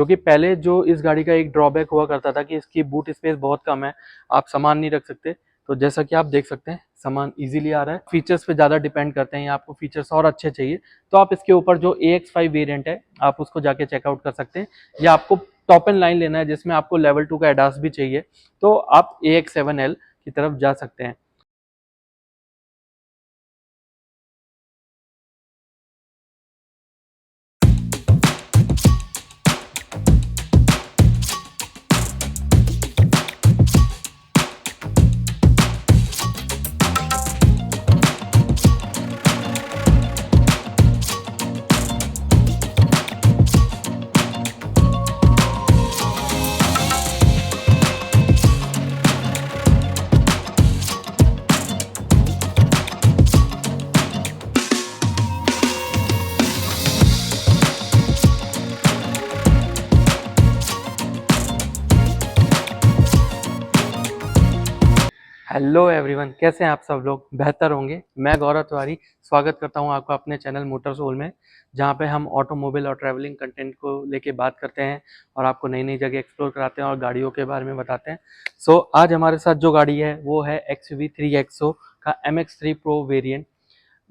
क्योंकि पहले जो इस गाड़ी का एक ड्रॉबैक हुआ करता था कि इसकी बूट स्पेस बहुत कम है, आप सामान नहीं रख सकते। तो जैसा कि आप देख सकते हैं सामान इजीली आ रहा है। फीचर्स पे ज़्यादा डिपेंड करते हैं, या आपको फीचर्स और अच्छे चाहिए तो आप इसके ऊपर जो AX5 वेरिएंट है आप उसको जाके चेकआउट कर सकते हैं, या आपको टॉप एंड लाइन लेना है जिसमें आपको लेवल 2 का एडास भी चाहिए तो आप AX7L की तरफ जा सकते हैं। हेलो एवरीवन, कैसे हैं आप सब लोग? बेहतर होंगे। मैं गौरव तिवारी स्वागत करता हूं आपका अपने चैनल मोटर सोल में, जहां पे हम ऑटोमोबाइल और ट्रैवलिंग कंटेंट को लेके बात करते हैं और आपको नई नई जगह एक्सप्लोर कराते हैं और गाड़ियों के बारे में बताते हैं। सो आज हमारे साथ जो गाड़ी है वो है XUV3XO का MX3 Pro वेरिएंट।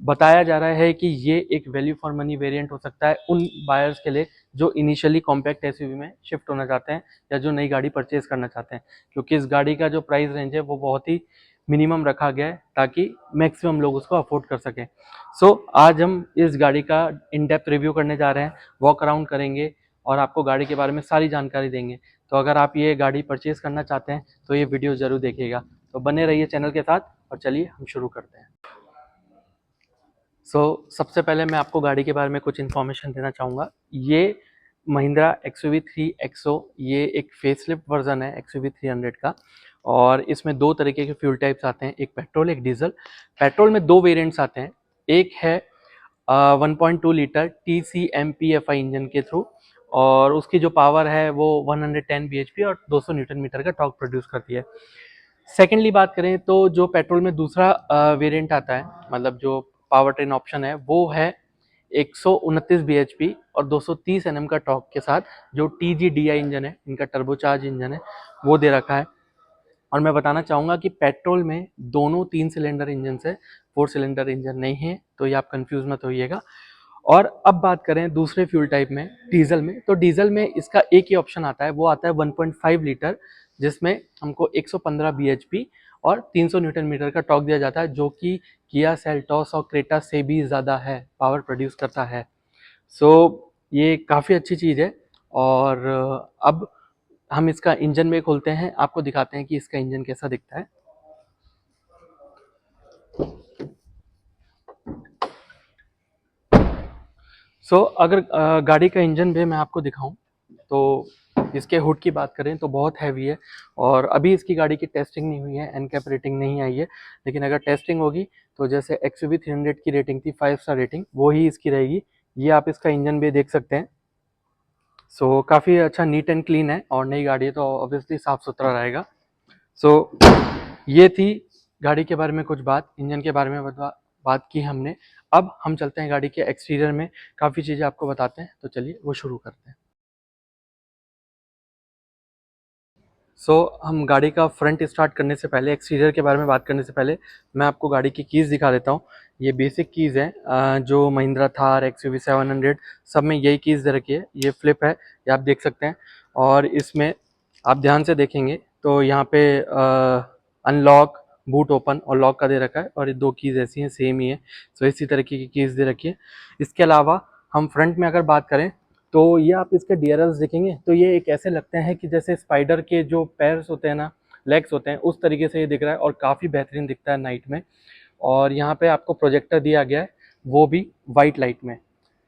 बताया जा रहा है कि ये एक वैल्यू फॉर मनी वेरिएंट हो सकता है उन बायर्स के लिए जो इनिशियली कॉम्पैक्ट एसयूवी में शिफ्ट होना चाहते हैं या जो नई गाड़ी परचेज करना चाहते हैं, क्योंकि इस गाड़ी का जो प्राइस रेंज है वो बहुत ही मिनिमम रखा गया है ताकि मैक्सिमम लोग उसको अफोर्ड कर सकें। आज हम इस गाड़ी का इन डेप्थ रिव्यू करने जा रहे हैं, वॉक अराउंड करेंगे और आपको गाड़ी के बारे में सारी जानकारी देंगे। तो अगर आप ये गाड़ी परचेज करना चाहते हैं तो ये वीडियो ज़रूर देखिएगा। तो बने रहिए चैनल के साथ और चलिए हम शुरू करते हैं। सबसे पहले मैं आपको गाड़ी के बारे में कुछ इन्फॉर्मेशन देना चाहूँगा। ये महिंद्रा XUV3XO ये एक फेसलिफ्ट वर्जन है XUV300 का, और इसमें दो तरीके के फ्यूल टाइप्स आते हैं, एक पेट्रोल एक डीजल। पेट्रोल में दो वेरिएंट्स आते हैं, एक है 1.2 लीटर TCMPFI इंजन के थ्रू, और उसकी जो पावर है वो 110 bhp और 200 न्यूटन मीटर का टॉर्क प्रोड्यूस करती है। सेकेंडली बात करें तो जो पेट्रोल में दूसरा वेरिएंट आता है, मतलब जो पावर ट्रेन ऑप्शन है, वो है 129 bhp और 230 Nm का टॉर्क के साथ, जो TGDI इंजन है, इनका टर्बोचार्ज इंजन है, वो दे रखा है। और मैं बताना चाहूँगा कि पेट्रोल में दोनों 3 सिलेंडर इंजन से 4 सिलेंडर इंजन नहीं है, तो ये आप कंफ्यूज मत होइएगा। और अब बात करें दूसरे फ्यूल टाइप में, डीजल में, तो डीजल में इसका एक ही ऑप्शन आता है, वो आता है 1.5 लीटर, जिसमें हमको 115 bhp और 300 न्यूटन मीटर का टॉर्क दिया जाता है, जो कि किया सेल्टॉस और क्रेटा से भी ज़्यादा है, पावर प्रोड्यूस करता है। ये काफ़ी अच्छी चीज़ है। और अब हम इसका इंजन में खोलते हैं, आपको दिखाते हैं कि इसका इंजन कैसा दिखता है। अगर गाड़ी का इंजन भी मैं आपको दिखाऊं तो इसके हुड की बात करें तो बहुत हैवी है, और अभी इसकी गाड़ी की टेस्टिंग नहीं हुई है, एनकैप रेटिंग नहीं आई है, लेकिन अगर टेस्टिंग होगी तो जैसे XUV300 की रेटिंग थी 5 स्टार रेटिंग, वो ही इसकी रहेगी। ये आप इसका इंजन भी देख सकते हैं। काफ़ी अच्छा नीट एंड क्लीन है, और नई गाड़ी है तो ऑब्वियसली साफ़ सुथरा रहेगा। सो ये थी गाड़ी के बारे में कुछ बात, इंजन के बारे में बात की हमने। अब हम चलते हैं गाड़ी के एक्सटीरियर में, काफ़ी चीज़ें आपको बताते हैं, तो चलिए वो शुरू करते हैं। हम गाड़ी का फ्रंट स्टार्ट करने से पहले, एक्सटीरियर के बारे में बात करने से पहले, मैं आपको गाड़ी की कीज़ दिखा देता हूँ। ये बेसिक कीज़ हैं, जो महिंद्रा थार XUV700 सब में यही कीज़ दे रखी है। ये फ्लिप है, ये आप देख सकते हैं, और इसमें आप ध्यान से देखेंगे तो यहाँ पे अनलॉक, बूट ओपन और लॉक का दे रखा है, और ये दो कीज़ ऐसी हैं, सेम ही है। इसी तरीके की कीज़ दे रखी है। इसके अलावा हम फ्रंट में अगर बात करें तो ये आप इसके डियरल्स देखेंगे तो ये एक ऐसे लगते हैं कि जैसे स्पाइडर के जो पैर्स होते हैं ना, लेग्स होते हैं, उस तरीके से ये दिख रहा है, और काफ़ी बेहतरीन दिखता है नाइट में। और यहाँ पे आपको प्रोजेक्टर दिया गया है, वो भी वाइट लाइट में।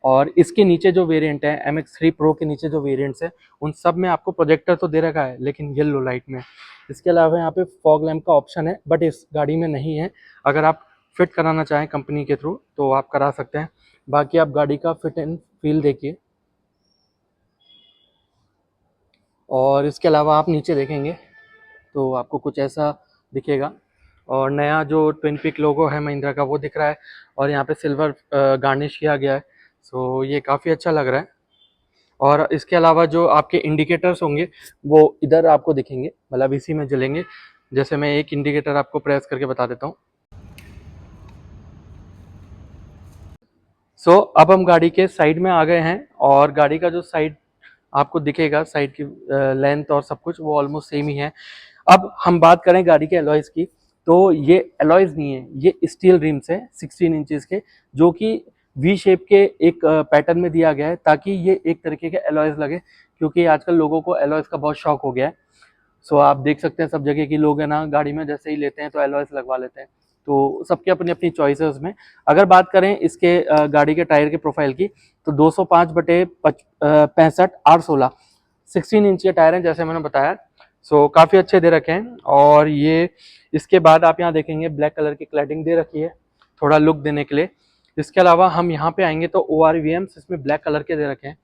और इसके नीचे जो वेरिएंट है MX3 Pro के नीचे जो वेरिएंट्स है, उन सब में आपको प्रोजेक्टर तो दे रखा है, लेकिन येलो लाइट में। इसके अलावा यहाँ पे फॉग लैम्प का ऑप्शन है, बट इस गाड़ी में नहीं है। अगर आप फिट कराना चाहें कंपनी के थ्रू तो आप करा सकते हैं। बाकी आप गाड़ी का फिट एंड फील देखिए। और इसके अलावा आप नीचे देखेंगे तो आपको कुछ ऐसा दिखेगा, और नया जो ट्विन पिक लोगो है महिंद्रा का वो दिख रहा है, और यहाँ पे सिल्वर गार्निश किया गया है। ये काफ़ी अच्छा लग रहा है। और इसके अलावा जो आपके इंडिकेटर्स होंगे वो इधर आपको दिखेंगे, मतलब इसी में जलेंगे। जैसे मैं एक इंडिकेटर आपको प्रेस करके बता देता हूँ। सो अब हम गाड़ी के साइड में आ गए हैं और गाड़ी का जो साइड आपको दिखेगा, साइड की लेंथ और सब कुछ वो ऑलमोस्ट सेम ही है। अब हम बात करें गाड़ी के एलॉयज की, तो ये एलॉयज नहीं है, ये स्टील रिम्स है 16 इंचेस के, जो कि वी शेप के एक पैटर्न में दिया गया है ताकि ये एक तरीके के एलॉयज लगे, क्योंकि आजकल लोगों को एलॉयज का बहुत शौक हो गया है। सो आप देख सकते हैं सब जगह की लोग है ना, गाड़ी में जैसे ही लेते हैं तो एलॉयज लगवा लेते हैं। तो सबकी अपनी अपनी चॉइस है उसमें। अगर बात करें इसके गाड़ी के टायर के प्रोफाइल की, तो 205 बटे 65 R16 16 इंच के टायर हैं जैसे मैंने बताया। सो काफ़ी अच्छे दे रखे हैं। और ये इसके बाद आप यहाँ देखेंगे ब्लैक कलर की क्लैडिंग दे रखी है थोड़ा लुक देने के लिए। इसके अलावा हम यहाँ पे आएंगे तो ORVMs इसमें ब्लैक कलर के दे रखे हैं।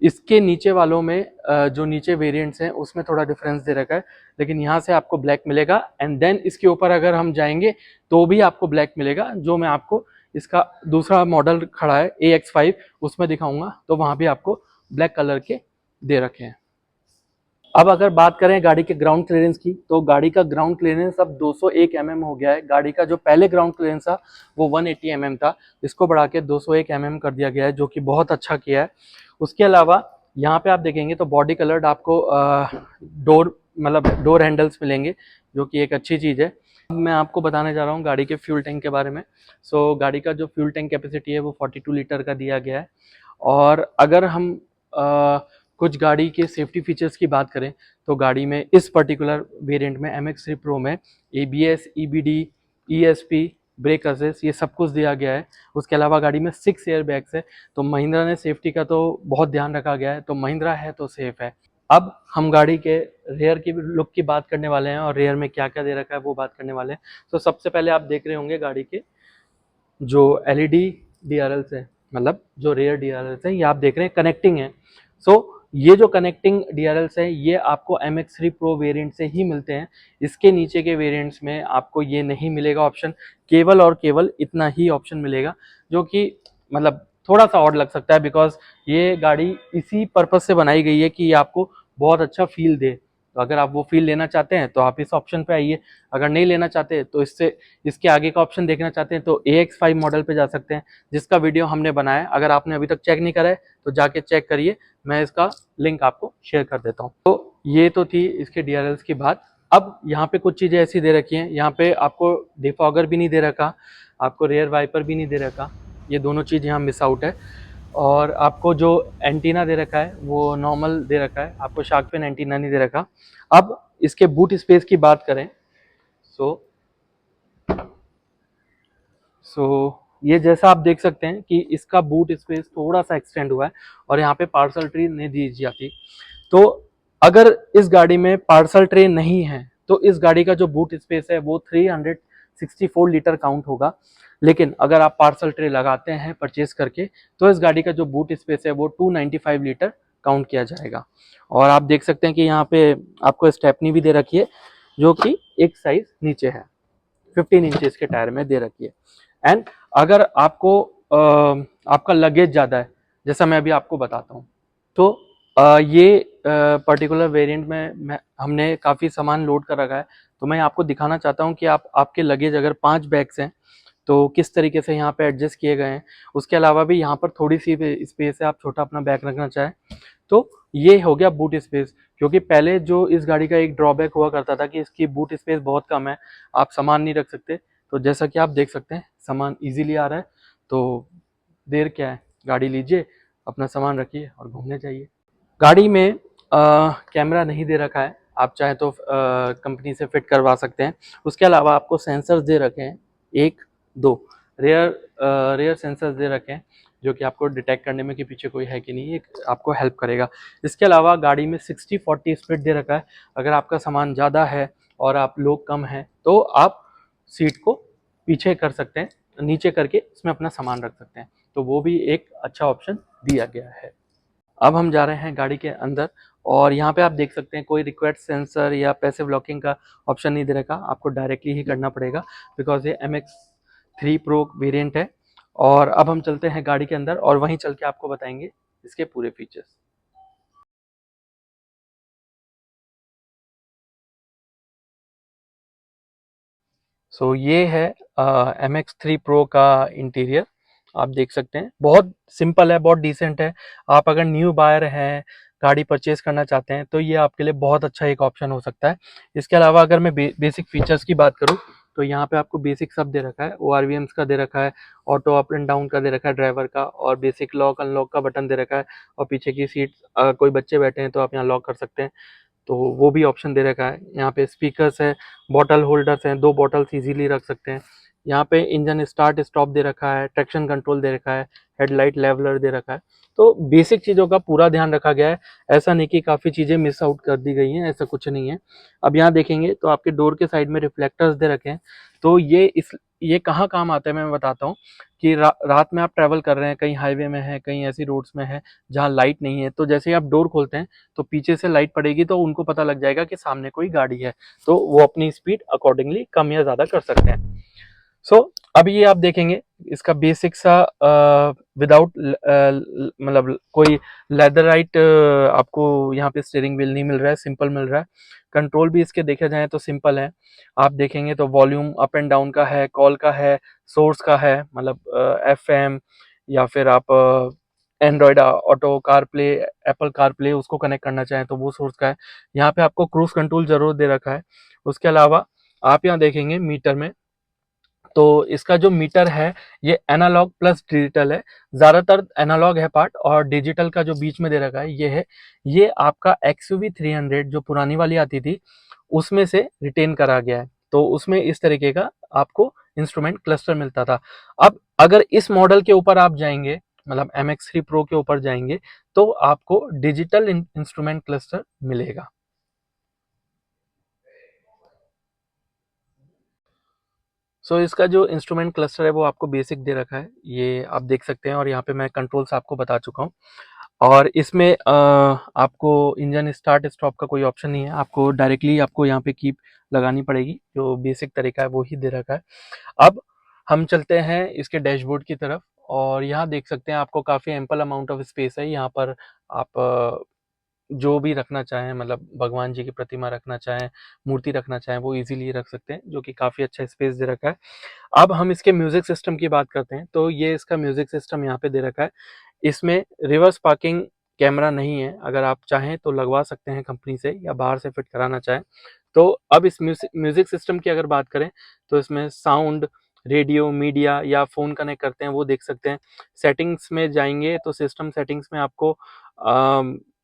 इसके नीचे वालों में जो नीचे वेरिएंट्स हैं उसमें थोड़ा डिफरेंस दे रखा है, लेकिन यहाँ से आपको ब्लैक मिलेगा। एंड देन इसके ऊपर अगर हम जाएंगे तो भी आपको ब्लैक मिलेगा, जो मैं आपको इसका दूसरा मॉडल खड़ा है AX5 उसमें दिखाऊंगा, तो वहाँ भी आपको ब्लैक कलर के दे रखे हैं। अब अगर बात करें गाड़ी के ग्राउंड क्लियरेंस की, तो गाड़ी का ग्राउंड क्लियरेंस अब 201 mm हो गया है। गाड़ी का जो पहले ग्राउंड क्लियरेंस था वो 180 mm था, इसको बढ़ा के 201 mm कर दिया गया है, जो कि बहुत अच्छा किया है। उसके अलावा यहाँ पे आप देखेंगे तो बॉडी कलर्ड आपको डोर मतलब डोर हैंडल्स मिलेंगे, जो कि एक अच्छी चीज़ है। मैं आपको बताने जा रहा हूँ गाड़ी के फ्यूल टैंक के बारे में। सो गाड़ी का जो फ्यूल टैंक कैपेसिटी है वो 42 लीटर का दिया गया है। और अगर हम कुछ गाड़ी के सेफ्टी फीचर्स की बात करें, तो गाड़ी में इस पर्टिकुलर वेरिएंट में MX3 Pro में ABS, EBD, ESP, brake assist ये सब कुछ दिया गया है। उसके अलावा गाड़ी में 6 एयर बैग्स है, तो महिंद्रा ने सेफ्टी का तो बहुत ध्यान रखा गया है, तो महिंद्रा है तो सेफ है। अब हम गाड़ी के रेयर की लुक की बात करने वाले हैं और रेयर में क्या क्या दे रखा है वो बात करने वाले हैं। तो सबसे पहले आप देख रहे होंगे गाड़ी के जो LED DRLs है, मतलब जो रेयर DRLs है, ये आप देख रहे हैं कनेक्टिंग है। सो ये जो कनेक्टिंग DRLs है ये आपको MX3 Pro वेरिएंट से ही मिलते हैं। इसके नीचे के वेरिएंट्स में आपको ये नहीं मिलेगा ऑप्शन, केवल और केवल इतना ही ऑप्शन मिलेगा, जो कि मतलब थोड़ा सा ऑड लग सकता है, बिकॉज ये गाड़ी इसी पर्पज से बनाई गई है कि ये आपको बहुत अच्छा फील दे। तो अगर आप वो फील लेना चाहते हैं तो आप इस ऑप्शन पे आइए, अगर नहीं लेना चाहते तो इसके आगे का ऑप्शन देखना चाहते हैं तो AX5 मॉडल पे जा सकते हैं, जिसका वीडियो हमने बनाया है। अगर आपने अभी तक चेक नहीं करा है तो जाके चेक करिए, मैं इसका लिंक आपको शेयर कर देता हूँ। तो ये तो थी इसके DRLs की बात। अब यहाँ पे कुछ चीज़ें ऐसी दे रखी हैं, यहाँ पे आपको डिफॉगर भी नहीं दे रखा, आपको रेयर वाइपर भी नहीं दे रखा, ये दोनों चीज़ यहाँ मिस आउट है। और आपको जो एंटीना दे रखा है वो नॉर्मल दे रखा है, आपको शार्क फिन एंटीना नहीं दे रखा। अब इसके बूट स्पेस की बात करें, सो ये जैसा आप देख सकते हैं कि इसका बूट स्पेस थोड़ा सा एक्सटेंड हुआ है और यहाँ पे पार्सल ट्रे नहीं दी जाती। तो अगर इस गाड़ी में पार्सल ट्रे नहीं है तो इस गाड़ी का जो बूट स्पेस है वो 364 लीटर काउंट होगा। लेकिन अगर आप पार्सल ट्रे लगाते हैं परचेज करके तो इस गाड़ी का जो बूट स्पेस है वो 295 लीटर काउंट किया जाएगा। और आप देख सकते हैं कि यहाँ पे आपको स्टेपनी भी दे रखी है, जो कि एक साइज नीचे है, 15 इंचेस के टायर में दे रखी है। एंड अगर आपको आपका लगेज ज़्यादा है, जैसा मैं अभी आपको बताता हूँ, तो ये पर्टिकुलर वेरिएंट में हमने काफ़ी सामान लोड कर रखा है। तो मैं आपको दिखाना चाहता हूँ कि आपके लगेज अगर 5 बैग्स हैं तो किस तरीके से यहाँ पे एडजस्ट किए गए हैं। उसके अलावा भी यहाँ पर थोड़ी सी स्पेस है, आप छोटा अपना बैग रखना चाहें तो ये हो गया बूट स्पेस। क्योंकि पहले जो इस गाड़ी का एक ड्रॉबैक हुआ करता था कि इसकी बूट स्पेस बहुत कम है, आप सामान नहीं रख सकते। तो जैसा कि आप देख सकते हैं सामान इजीली आ रहा है, तो देर क्या है, गाड़ी लीजिए, अपना सामान रखिए और घूमने जाइए। गाड़ी में कैमरा नहीं दे रखा है, आप चाहे तो कंपनी से फिट करवा सकते हैं। उसके अलावा आपको सेंसर्स दे रखे हैं, एक दो रेयर सेंसर्स दे रखे हैं, जो कि आपको डिटेक्ट करने में कि पीछे कोई है कि नहीं, एक आपको हेल्प करेगा। इसके अलावा गाड़ी में 60-40 स्प्लिट दे रखा है। अगर आपका सामान ज़्यादा है और आप लोग कम हैं तो आप सीट को पीछे कर सकते हैं, नीचे करके इसमें अपना सामान रख सकते हैं, तो वो भी एक अच्छा ऑप्शन दिया गया है। अब हम जा रहे हैं गाड़ी के अंदर और यहाँ पे आप देख सकते हैं कोई रिक्वेस्ट सेंसर या पैसिव लॉकिंग का ऑप्शन नहीं दे रखा, आपको डायरेक्टली ही करना पड़ेगा, बिकॉज ये MX3 Pro वेरिएंट है। और अब हम चलते हैं गाड़ी के अंदर और वहीं चल के आपको बताएंगे इसके पूरे फीचर्स। सो ये है MX3 Pro का इंटीरियर। आप देख सकते हैं बहुत सिंपल है, बहुत डिसेंट है। आप अगर न्यू बायर हैं, गाड़ी परचेज करना चाहते हैं तो ये आपके लिए बहुत अच्छा एक ऑप्शन हो सकता है। इसके अलावा अगर मैं बेसिक फीचर्स की बात करूं तो यहाँ पे आपको बेसिक सब दे रखा है। ORVMs का दे रखा है, ऑटो अप एंड डाउन का दे रखा है ड्राइवर का, और बेसिक लॉक अनलॉक का बटन दे रखा है। और पीछे की सीट कोई बच्चे बैठे हैं तो आप यहाँ लॉक कर सकते हैं, तो वो भी ऑप्शन दे रखा है। यहाँ पे स्पीकर्स है, बॉटल होल्डर्स हैं, 2 बॉटल्स इजीली रख सकते हैं। यहाँ पे इंजन स्टार्ट स्टॉप दे रखा है, ट्रैक्शन कंट्रोल दे रखा है, हेडलाइट लेवलर दे रखा है। तो बेसिक चीज़ों का पूरा ध्यान रखा गया है। ऐसा नहीं कि काफ़ी चीज़ें मिस आउट कर दी गई हैं, ऐसा कुछ नहीं है। अब यहाँ देखेंगे तो आपके डोर के साइड में रिफ्लेक्टर्स दे रखे हैं। तो ये कहाँ काम आता है मैं बताता हूँ कि रात में आप ट्रैवल कर रहे हैं, कहीं हाईवे में है, कहीं ऐसी रोड्स में है जहाँ लाइट नहीं है, तो जैसे ही आप डोर खोलते हैं तो पीछे से लाइट पड़ेगी तो उनको पता लग जाएगा कि सामने कोई गाड़ी है, तो वो अपनी स्पीड अकॉर्डिंगली कम या ज़्यादा कर सकते हैं। सो अब ये आप देखेंगे इसका बेसिक सा विदाउट मतलब कोई लेदराइट आपको यहाँ पे स्टीयरिंग व्हील नहीं मिल रहा है, सिंपल मिल रहा है। कंट्रोल भी इसके देखे जाए तो सिंपल है। आप देखेंगे तो वॉल्यूम अप एंड डाउन का है, कॉल का है, सोर्स का है, मतलब FM, या फिर आप Android auto car play, Apple car play उसको कनेक्ट करना चाहें तो वो सोर्स का है। यहाँ पे आपको क्रूज कंट्रोल जरूर दे रखा है। उसके अलावा आप यहाँ देखेंगे मीटर में, तो इसका जो मीटर है ये एनालॉग प्लस डिजिटल है। ज़्यादातर एनालॉग है पार्ट, और डिजिटल का जो बीच में दे रखा है ये है। ये आपका XUV 300 जो पुरानी वाली आती थी उसमें से रिटेन करा गया है, तो उसमें इस तरीके का आपको इंस्ट्रूमेंट क्लस्टर मिलता था। अब अगर इस मॉडल के ऊपर आप जाएंगे, मतलब MX3 Pro के ऊपर जाएंगे, तो आपको डिजिटल इंस्ट्रूमेंट क्लस्टर मिलेगा। इसका जो इंस्ट्रूमेंट क्लस्टर है वो आपको बेसिक दे रखा है, ये आप देख सकते हैं, और यहाँ पे मैं कंट्रोल्स आपको बता चुका हूँ। और इसमें आपको इंजन स्टार्ट स्टॉप का कोई ऑप्शन नहीं है, आपको डायरेक्टली आपको यहाँ पे कीप लगानी पड़ेगी, जो बेसिक तरीका है वो ही दे रखा है। अब हम चलते हैं इसके डैशबोर्ड की तरफ, और यहाँ देख सकते हैं आपको काफ़ी एम्पल अमाउंट ऑफ स्पेस है। यहाँ पर आप जो भी रखना चाहें, मतलब भगवान जी की प्रतिमा रखना चाहें, मूर्ति रखना चाहें, वो इजीली रख सकते हैं, जो कि काफ़ी अच्छा स्पेस दे रखा है। अब हम इसके म्यूजिक सिस्टम की बात करते हैं, तो ये इसका म्यूजिक सिस्टम यहाँ पे दे रखा है। इसमें रिवर्स पार्किंग कैमरा नहीं है, अगर आप चाहें तो लगवा सकते हैं कंपनी से, या बाहर से फिट कराना चाहें तो। अब इस म्यूजिक सिस्टम की अगर बात करें तो इसमें साउंड, रेडियो, मीडिया या फ़ोन कनेक्ट करते हैं वो देख सकते हैं। सेटिंग्स में जाएंगे तो सिस्टम सेटिंग्स में आपको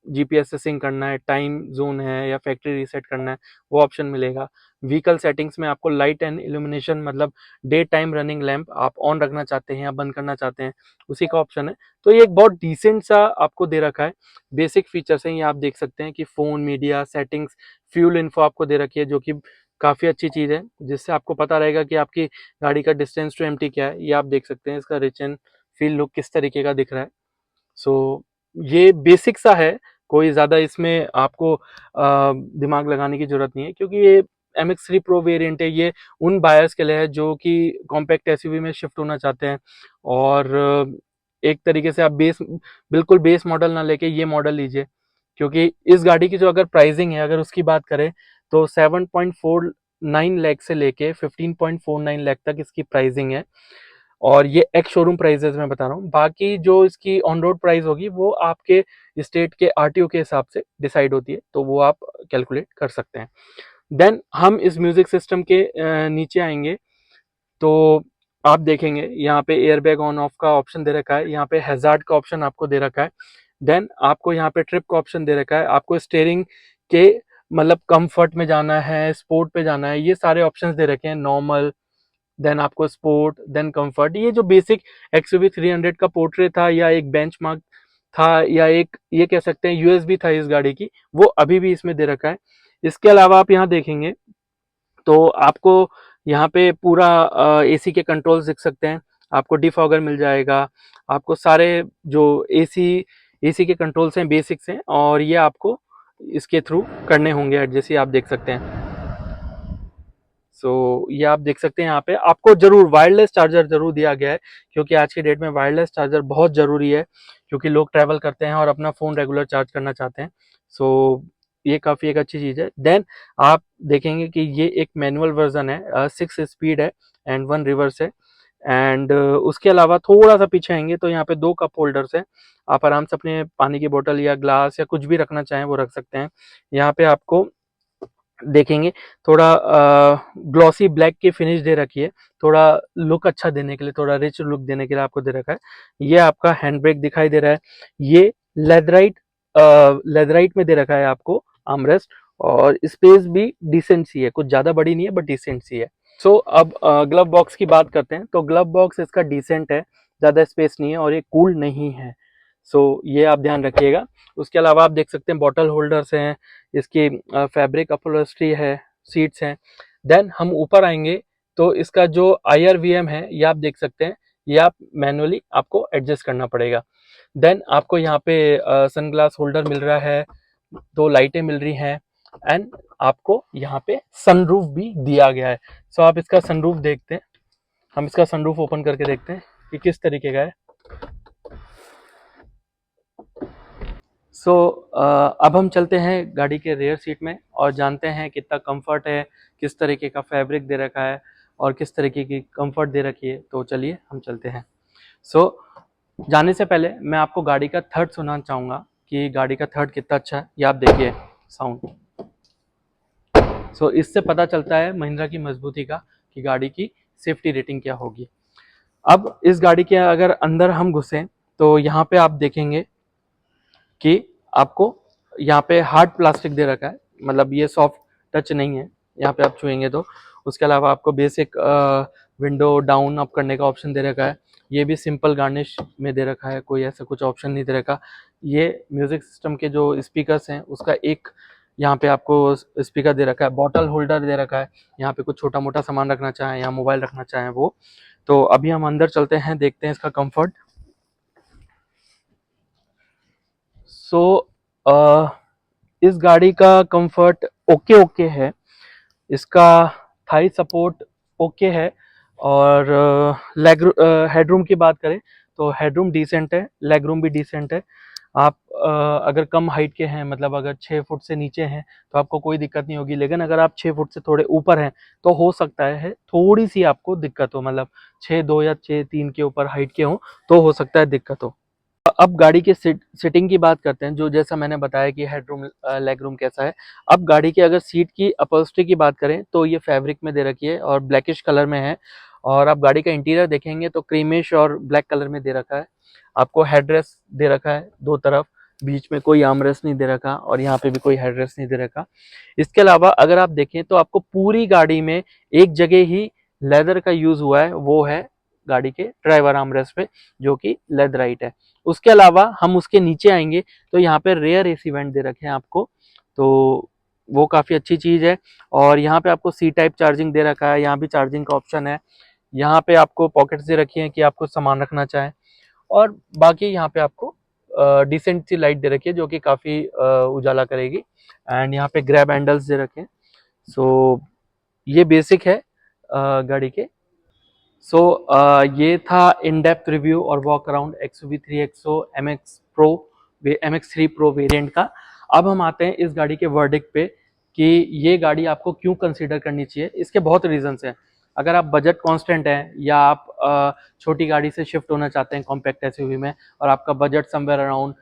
GPS से सिंक करना है, टाइम जोन है, या फैक्ट्री रीसेट करना है, वो ऑप्शन मिलेगा। व्हीकल सेटिंग्स में आपको लाइट एंड इल्यूमिनेशन, मतलब डे टाइम रनिंग लैंप आप ऑन रखना चाहते हैं या बंद करना चाहते हैं, उसी का ऑप्शन है। तो ये एक बहुत डिसेंट सा आपको दे रखा है। बेसिक फीचर्स हैं ये, आप देख सकते हैं कि phone, media, settings, fuel info आपको दे रखी है, जो कि काफ़ी अच्छी चीज़ है, जिससे आपको पता रहेगा कि आपकी गाड़ी का डिस्टेंस टू एम्प्टी क्या है। ये आप देख सकते हैं इसका रिच एंड फील लुक किस तरीके का दिख रहा है। सो ये बेसिक सा है, कोई ज़्यादा इसमें आपको दिमाग लगाने की ज़रूरत नहीं है, क्योंकि ये MX3 Pro वेरिएंट है। ये उन बायर्स के लिए है जो कि कॉम्पैक्ट एसयूवी में शिफ्ट होना चाहते हैं, और एक तरीके से आप बिल्कुल बेस मॉडल ना लेके ये मॉडल लीजिए, क्योंकि इस गाड़ी की जो अगर प्राइसिंग है, अगर उसकी बात करें तो 7.49 लाख से लेके 15.49 लाख तक इसकी प्राइसिंग है। और ये एक्स शोरूम प्राइजेस मैं बता रहा हूँ, बाकी जो इसकी ऑन रोड प्राइस होगी वो आपके स्टेट के RTO के हिसाब से डिसाइड होती है, तो वो आप कैलकुलेट कर सकते हैं। देन हम इस म्यूजिक सिस्टम के नीचे आएंगे, तो आप देखेंगे यहाँ पे एयरबैग ऑन ऑफ का ऑप्शन दे रखा है, यहाँ पे हैजार्ड का ऑप्शन आपको दे रखा है। देन आपको यहाँ पे ट्रिप का ऑप्शन दे रखा है, आपको स्टीयरिंग के मतलब कंफर्ट में जाना है, स्पोर्ट पे जाना है, ये सारे ऑप्शंस दे रखे हैं, नॉर्मल, देन आपको स्पोर्ट, देन कंफर्ट। ये जो बेसिक XUV 300 का पोर्ट्रेट था, या एक बेंचमार्क था, या एक ये कह सकते हैं USB था इस गाड़ी की, वो अभी भी इसमें दे रखा है। इसके अलावा आप यहाँ देखेंगे तो आपको यहाँ पे पूरा AC के कंट्रोल्स दिख सकते हैं, आपको डिफॉगर मिल जाएगा, आपको सारे जो AC के कंट्रोल्स हैं बेसिक्स हैं, और ये आपको इसके थ्रू करने होंगे एडजस्ट, ये आप देख सकते हैं। ये आप देख सकते हैं, यहाँ पे आपको जरूर वायरलेस चार्जर जरूर दिया गया है, क्योंकि आज की डेट में वायरलेस चार्जर बहुत ज़रूरी है, क्योंकि लोग ट्रैवल करते हैं और अपना फ़ोन रेगुलर चार्ज करना चाहते हैं। सो ये काफ़ी एक अच्छी चीज़ है। देन आप देखेंगे कि ये एक मैनुअल वर्जन है, 6 स्पीड है एंड 1 रिवर्स है। एंड उसके अलावा थोड़ा सा पीछे आएंगे तो यहाँ पे 2 कप होल्डर्स हैं। आप आराम से अपने पानी की बोतल या ग्लास या कुछ भी रखना चाहें वो रख सकते हैं। यहाँ पे आपको देखेंगे थोड़ा ग्लॉसी ब्लैक की फिनिश दे रखी है, थोड़ा लुक अच्छा देने के लिए, थोड़ा रिच लुक देने के लिए आपको दे रखा है। ये आपका हैंड ब्रेक दिखाई दे रहा है। ये लेदराइट में दे रखा है आपको आर्मरेस्ट, और स्पेस भी डिसेंट सी है, कुछ ज़्यादा बड़ी नहीं है बट डिसेंट सी है। सो अब ग्लव बॉक्स की बात करते हैं। तो ग्लव बॉक्स इसका डिसेंट है, ज़्यादा स्पेस नहीं है और ये कूल नहीं है। सो ये आप ध्यान रखिएगा। उसके अलावा आप देख सकते हैं बॉटल होल्डर्स हैं, इसकी फैब्रिक अपहोल्स्ट्री है, सीट्स हैं। देन हम ऊपर आएंगे तो इसका जो IRVM है ये आप देख सकते हैं, ये आप मैनुअली आपको एडजस्ट करना पड़ेगा। देन आपको यहाँ पे सनग्लास होल्डर मिल रहा है, 2 लाइटें मिल रही हैं एंड आपको यहाँ पे सनरूफ भी दिया गया है। सो आप इसका सनरूफ देखते हैं, हम इसका सनरूफ ओपन करके देखते हैं कि किस तरीके का है। सो अब हम चलते हैं गाड़ी के रेयर सीट में और जानते हैं कितना कंफर्ट है, किस तरीके का फैब्रिक दे रखा है और किस तरीके की कंफर्ट दे रखी है। तो चलिए हम चलते हैं। सो जाने से पहले मैं आपको गाड़ी का थर्ड सुनाना चाहूँगा कि गाड़ी का थर्ड कितना अच्छा है। ये आप देखिए साउंड। सो इससे पता चलता है महिंद्रा की मजबूती का कि गाड़ी की सेफ्टी रेटिंग क्या होगी। अब इस गाड़ी के अगर अंदर हम घुसें तो यहाँ पे आप देखेंगे कि आपको यहाँ पे हार्ड प्लास्टिक दे रखा है, मतलब ये सॉफ्ट टच नहीं है, यहाँ पे आप छुएंगे तो। उसके अलावा आपको बेसिक विंडो डाउन अप करने का ऑप्शन दे रखा है। ये भी सिंपल गार्निश में दे रखा है, कोई ऐसा कुछ ऑप्शन नहीं दे रखा। ये म्यूजिक सिस्टम के जो स्पीकर्स हैं उसका एक यहाँ पे आपको स्पीकर दे रखा है। बॉटल होल्डर दे रखा है, यहाँ पे कुछ छोटा मोटा सामान रखना चाहें या मोबाइल रखना चाहें वो। तो अभी हम अंदर चलते हैं, देखते हैं इसका कंफर्ट। सो इस गाड़ी का कंफर्ट ओके ओके है, इसका थाई सपोर्ट ओके है, और लेग हेडरूम की बात करें तो हेडरूम डिसेंट है, लेग रूम भी डिसेंट है। आप अगर कम हाइट के हैं, मतलब अगर 6 फुट से नीचे हैं तो आपको कोई दिक्कत नहीं होगी, लेकिन अगर आप 6 फुट से थोड़े ऊपर हैं तो हो सकता है थोड़ी सी आपको दिक्कत हो, मतलब 6'2" या 6'3" के ऊपर हाइट के हो तो हो सकता है दिक्कत हो। अब गाड़ी के सीटिंग की बात करते हैं, जो जैसा मैंने बताया कि हेडरूम लेग रूम कैसा है। अब गाड़ी की अगर सीट की अपॉल्स्ट्री की बात करें तो ये फैब्रिक में दे रखी है और ब्लैकिश कलर में है। और आप गाड़ी का इंटीरियर देखेंगे तो क्रीमिश और ब्लैक कलर में दे रखा है। आपको हेडरेस्ट दे रखा है दो तरफ, बीच में कोई आर्मरेस्ट नहीं दे रखा और यहाँ पे भी कोई हेडरेस्ट नहीं दे रखा। इसके अलावा अगर आप देखें तो आपको पूरी गाड़ी में एक जगह ही लेदर का यूज हुआ है, वो है गाड़ी के ड्राइवर आर्मरेस्ट पे, जो कि लेदराइट है। उसके अलावा हम उसके नीचे आएंगे तो यहाँ पे रेयर एसी वेंट दे रखे हैं आपको, तो वो काफ़ी अच्छी चीज़ है। और यहाँ पे आपको सी टाइप चार्जिंग दे रखा है, यहाँ भी चार्जिंग का ऑप्शन है। यहाँ पे आपको पॉकेट्स दे रखी हैं कि आपको सामान रखना चाहें, और बाकी यहाँ पे आपको डिसेंट सी लाइट दे रखी है जो कि काफ़ी उजाला करेगी। एंड यहाँ पे ग्रैब हैंडल्स दे रखे हैं। सो ये बेसिक है गाड़ी के। सो ये था इन डेप्थ रिव्यू और walk around XUV3XO MX3 Pro variant का। अब हम आते हैं इस गाड़ी के वर्डिक्ट पे कि ये गाड़ी आपको क्यों कंसीडर करनी चाहिए। इसके बहुत रीजंस हैं। अगर आप बजट कांस्टेंट हैं या आप छोटी गाड़ी से शिफ्ट होना चाहते हैं कॉम्पैक्ट एसयूवी में, और आपका बजट समवेयर अराउंड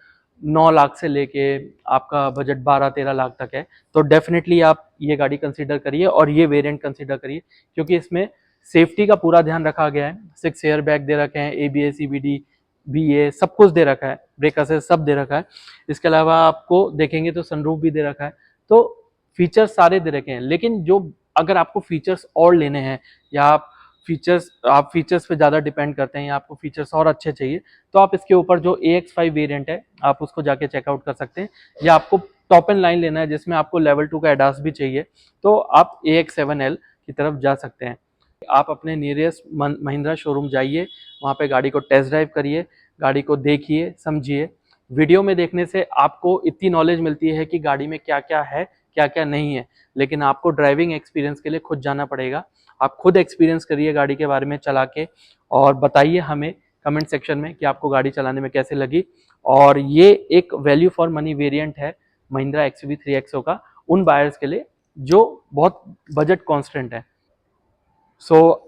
9 लाख से लेके आपका बजट 12-13 लाख तक है, तो डेफिनेटली आप ये गाड़ी कंसीडर करिए और ये वेरिएंट कंसीडर करिए, क्योंकि इसमें सेफ्टी का पूरा ध्यान रखा गया है। 6 एयर बैग दे रखे हैं, ABS EBD BA सब कुछ दे रखा है, ब्रेक असिस्ट सब दे रखा है। इसके अलावा आपको देखेंगे तो सनरूफ भी दे रखा है। तो फीचर्स सारे दे रखे हैं, लेकिन जो अगर आपको फीचर्स और लेने हैं या आप फीचर्स पे ज़्यादा डिपेंड करते हैं या आपको फीचर्स और अच्छे चाहिए, तो आप इसके ऊपर जो AX5 वेरिएंट है आप उसको जाके चेकआउट कर सकते हैं। या आपको टॉप एंड लाइन लेना है जिसमें आपको लेवल 2 का एडास भी चाहिए, तो आप AX7L की तरफ जा सकते हैं। आप अपने नियरेस्ट महिंद्रा शोरूम जाइए, वहाँ पे गाड़ी को टेस्ट ड्राइव करिए, गाड़ी को देखिए समझिए। वीडियो में देखने से आपको इतनी नॉलेज मिलती है कि गाड़ी में क्या क्या है क्या क्या नहीं है, लेकिन आपको ड्राइविंग एक्सपीरियंस के लिए खुद जाना पड़ेगा। आप खुद एक्सपीरियंस करिए गाड़ी के बारे में चला के, और बताइए हमें कमेंट सेक्शन में कि आपको गाड़ी चलाने में कैसे लगी। और ये एक वैल्यू फॉर मनी वेरिएंट है, महिंद्रा एक्सयूवी 3XO का उन बायर्स के लिए जो बहुत बजट कॉन्स्टेंट है।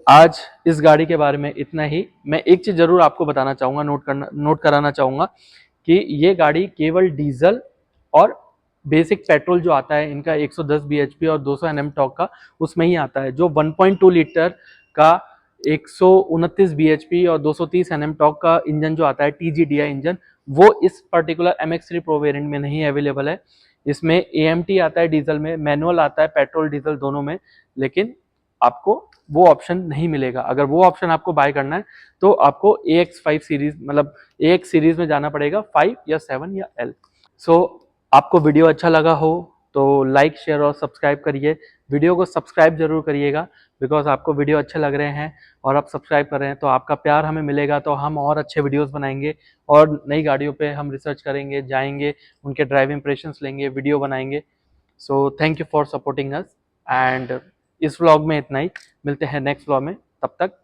आज इस गाड़ी के बारे में इतना ही। मैं एक चीज़ ज़रूर आपको बताना चाहूँगा, नोट कराना चाहूँगा कि ये गाड़ी केवल डीजल और बेसिक पेट्रोल जो आता है इनका 110 bhp और 200 Nm टॉर्क का, उसमें ही आता है। जो 1.2 लीटर का 129 bhp और 230 Nm टॉर्क का इंजन जो आता है TGDI इंजन, वो इस पर्टिकुलर MX3 प्रो वेरिएंट में नहीं अवेलेबल है। इसमें AMT आता है डीजल में, मैनुअल आता है पेट्रोल डीजल दोनों में, लेकिन आपको वो ऑप्शन नहीं मिलेगा। अगर वो ऑप्शन आपको बाय करना है तो आपको AX5 सीरीज मतलब AX सीरीज में जाना पड़ेगा, 5 या 7 या L। आपको वीडियो अच्छा लगा हो तो लाइक शेयर और सब्सक्राइब करिए। वीडियो को सब्सक्राइब जरूर करिएगा, बिकॉज आपको वीडियो अच्छे लग रहे हैं और आप सब्सक्राइब कर रहे हैं तो आपका प्यार हमें मिलेगा, तो हम और अच्छे वीडियोस बनाएंगे और नई गाड़ियों पे हम रिसर्च करेंगे, जाएंगे, उनके ड्राइव इंप्रेशंस लेंगे, वीडियो बनाएंगे। Thank you for supporting us and इस व्लॉग में इतना ही। मिलते हैं नेक्स्ट व्लॉग में, तब तक